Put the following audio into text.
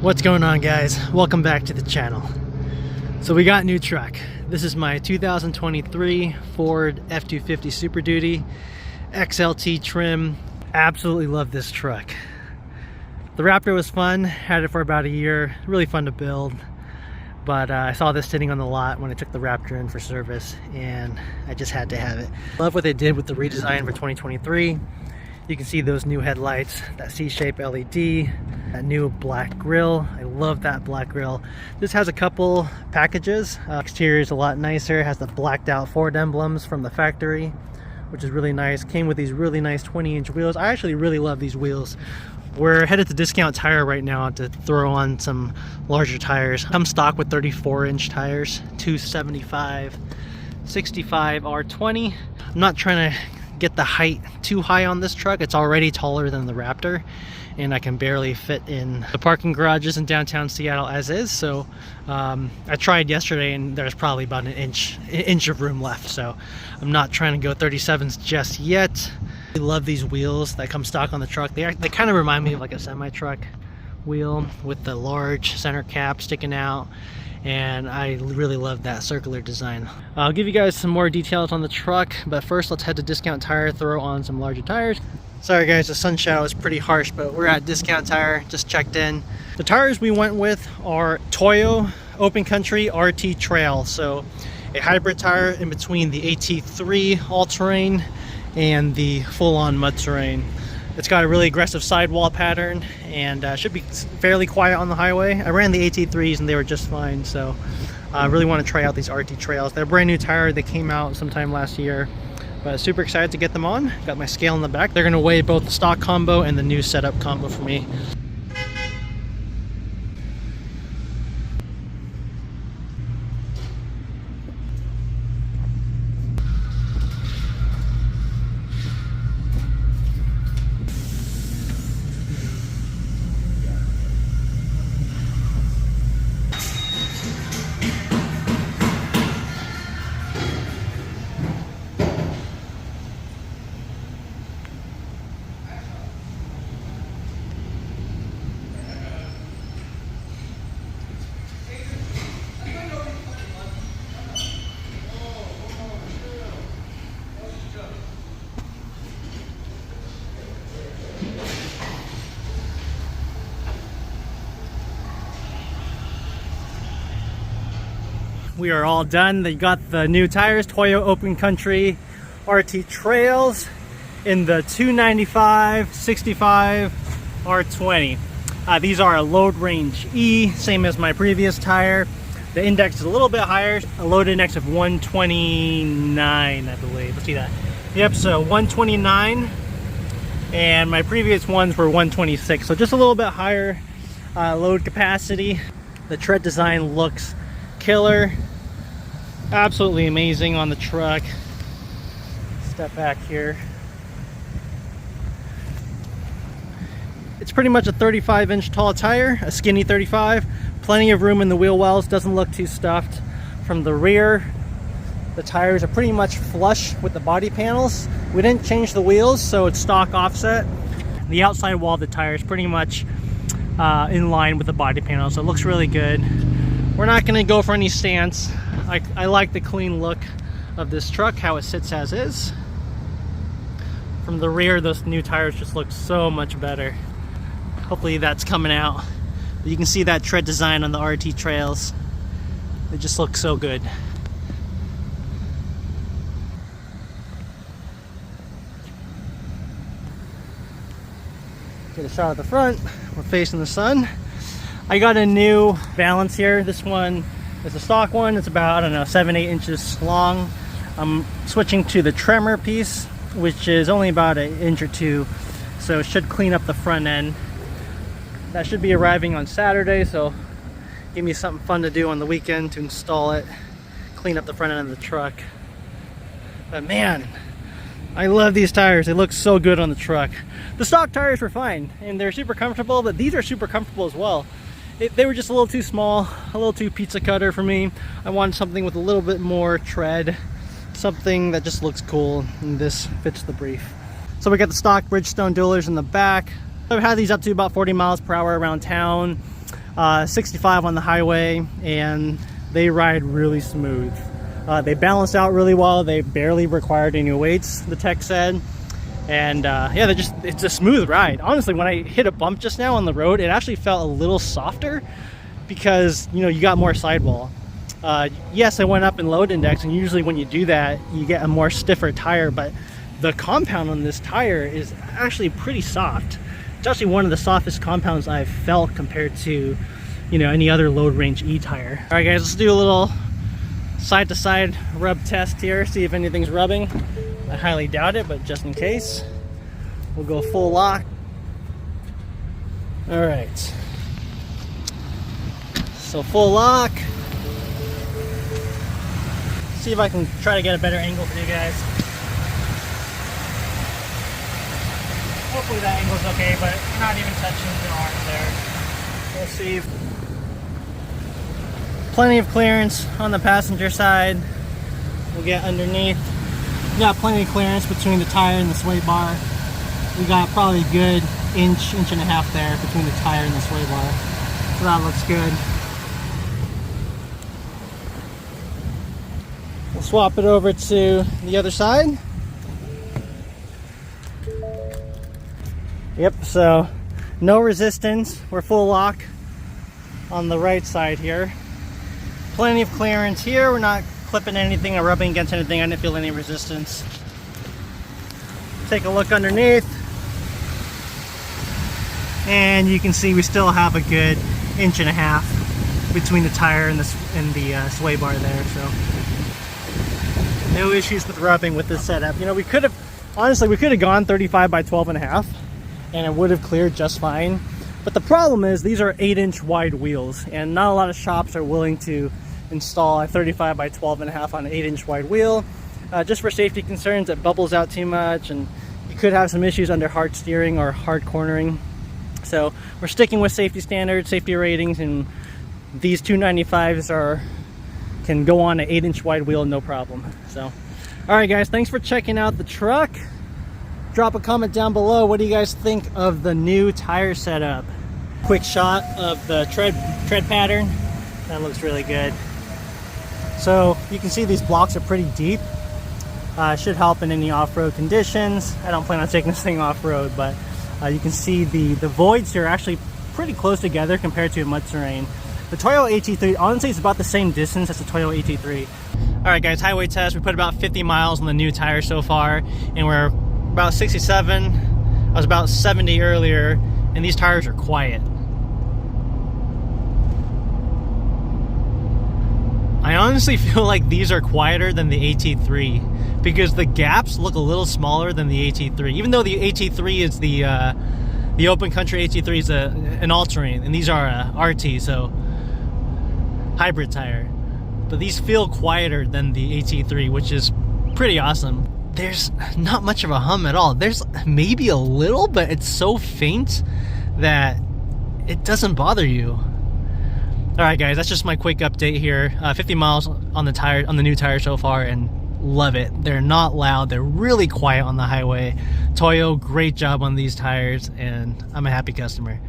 What's going on, guys? Welcome back to the channel. So we got a new truck. This is my 2023 Ford F-250 Super Duty XLT trim. Absolutely love this truck. The Raptor was fun, had it for about a year, really fun to build, but I saw this sitting on the lot when I took the Raptor in for service and I just had to have it. Love what they did with the redesign for 2023. You can see those new headlights, that C-shape LED, that new black grille. I love that black grille. This has a couple packages. Exterior is a lot nicer. It has the blacked out Ford emblems from the factory, which is really nice. Came with these really nice 20-inch wheels. I actually really love these wheels. We're headed to Discount Tire right now to throw on some larger tires. Come stock with 34-inch tires, 275, 65 R20. I'm not trying to get the height too high on this truck. It's already taller than the Raptor and I can barely fit in the parking garages in downtown Seattle as is. So I tried yesterday and there's probably about an inch of room left, so I'm not trying to go 37s just yet. I love these wheels that come stock on the truck. They kind of remind me of like a semi-truck wheel with the large center cap sticking out, and I really love that circular design. I'll give you guys some more details on the truck, but first let's head to Discount Tire, throw on some larger tires. Sorry guys, the sun shadow is pretty harsh, but we're at Discount Tire, just checked in. The tires we went with are Toyo Open Country RT Trail, so a hybrid tire in between the AT3 all-terrain and the full-on mud terrain. It's got a really aggressive sidewall pattern and should be fairly quiet on the highway. I ran the AT3s and they were just fine, so I really want to try out these RT Trails. They're a brand new tire. They came out sometime last year, but super excited to get them on. Got my scale in the back. They're going to weigh both the stock combo and the new setup combo for me. We are all done. They got the new tires, Toyo Open Country RT Trails in the 295 65 R20. These are a load range E, same as my previous tire. The index is a little bit higher, a load index of 129, I believe. Let's see that. Yep, so 129, and my previous ones were 126, so just a little bit higher load capacity. The tread design looks killer. Absolutely amazing on the truck. Step back here. It's pretty much a 35-inch tall tire, a skinny 35. Plenty of room in the wheel wells, doesn't look too stuffed. From the rear, the tires are pretty much flush with the body panels. We didn't change the wheels, so it's stock offset. The outside wall of the tire is pretty much in line with the body panel, so it looks really good. We're not going to go for any stance. I like the clean look of this truck, how it sits as is. From the rear, those new tires just look so much better. Hopefully that's coming out. But you can see that tread design on the RT Trails. It just looks so good. Get a shot of the front. We're facing the sun. I got a new valance here. This one is a stock one. It's about, I don't know, 7-8 inches long. I'm switching to the tremor piece, which is only about an inch or two, so it should clean up the front end. That should be arriving on Saturday, so give me something fun to do on the weekend to install it, clean up the front end of the truck. But man, I love these tires. They look so good on the truck. The stock tires were fine and they're super comfortable, but these are super comfortable as well. They were just a little too small, a little too pizza cutter for me. I wanted something with a little bit more tread, something that just looks cool, and this fits the brief. So we got the stock Bridgestone dualers in the back. I've had these up to about 40 miles per hour around town. 65 on the highway, and they ride really smooth. They balance out really well. They barely required any weights, the tech said. And yeah, it's a smooth ride. Honestly, when I hit a bump just now on the road, it actually felt a little softer because, you know, you got more sidewall. Yes, I went up in load index, and usually when you do that, you get a more stiffer tire, but the compound on this tire is actually pretty soft. It's actually one of the softest compounds I've felt compared to, you know, any other load range E tire. All right, guys, let's do a little side-to-side rub test here, see if anything's rubbing. I highly doubt it, but just in case, we'll go full lock. All right, so full lock. See if I can try to get a better angle for you guys. Hopefully that angle's okay, but we're not even touching the arm there. We'll see. Plenty of clearance on the passenger side. We'll get underneath. We got plenty of clearance between the tire and the sway bar. We got probably a good inch and a half there between the tire and the sway bar. So that looks good. We'll swap it over to the other side. Yep, so no resistance. We're full lock on the right side here. Plenty of clearance here. We're not clipping anything or rubbing against anything. I didn't feel any resistance. Take a look underneath, and you can see we still have a good inch and a half between the tire and the sway bar there. So no issues with rubbing with this setup. You know, we could have gone 35 by 12 and a half, and it would have cleared just fine. But the problem is these are 8-inch wide wheels, and not a lot of shops are willing to install a 35 by 12 and a half on an 8-inch wide wheel. Just for safety concerns, it bubbles out too much, and you could have some issues under hard steering or hard cornering. So we're sticking with safety standards, safety ratings, and these 295s can go on an 8-inch wide wheel no problem. So, all right, guys, thanks for checking out the truck. Drop a comment down below. What do you guys think of the new tire setup? Quick shot of the tread pattern. That looks really good. So you can see these blocks are pretty deep. Should help in any off-road conditions. I don't plan on taking this thing off-road, but you can see the voids here are actually pretty close together compared to a mud terrain. The Toyo AT3, honestly, it's about the same distance as the Toyo AT3. All right, guys, highway test. We put about 50 miles on the new tire so far, and we're about 67. I was about 70 earlier, and these tires are quiet. I honestly feel like these are quieter than the AT3 because the gaps look a little smaller than the AT3. Even though the AT3 is the open country AT3 is an all-terrain, and these are a RT, so hybrid tire. But these feel quieter than the AT3, which is pretty awesome. There's not much of a hum at all. There's maybe a little, but it's so faint that it doesn't bother you. All right, guys, that's just my quick update here. 50 miles on the new tire so far, and love it. They're not loud. They're really quiet on the highway. Toyo, great job on these tires, and I'm a happy customer.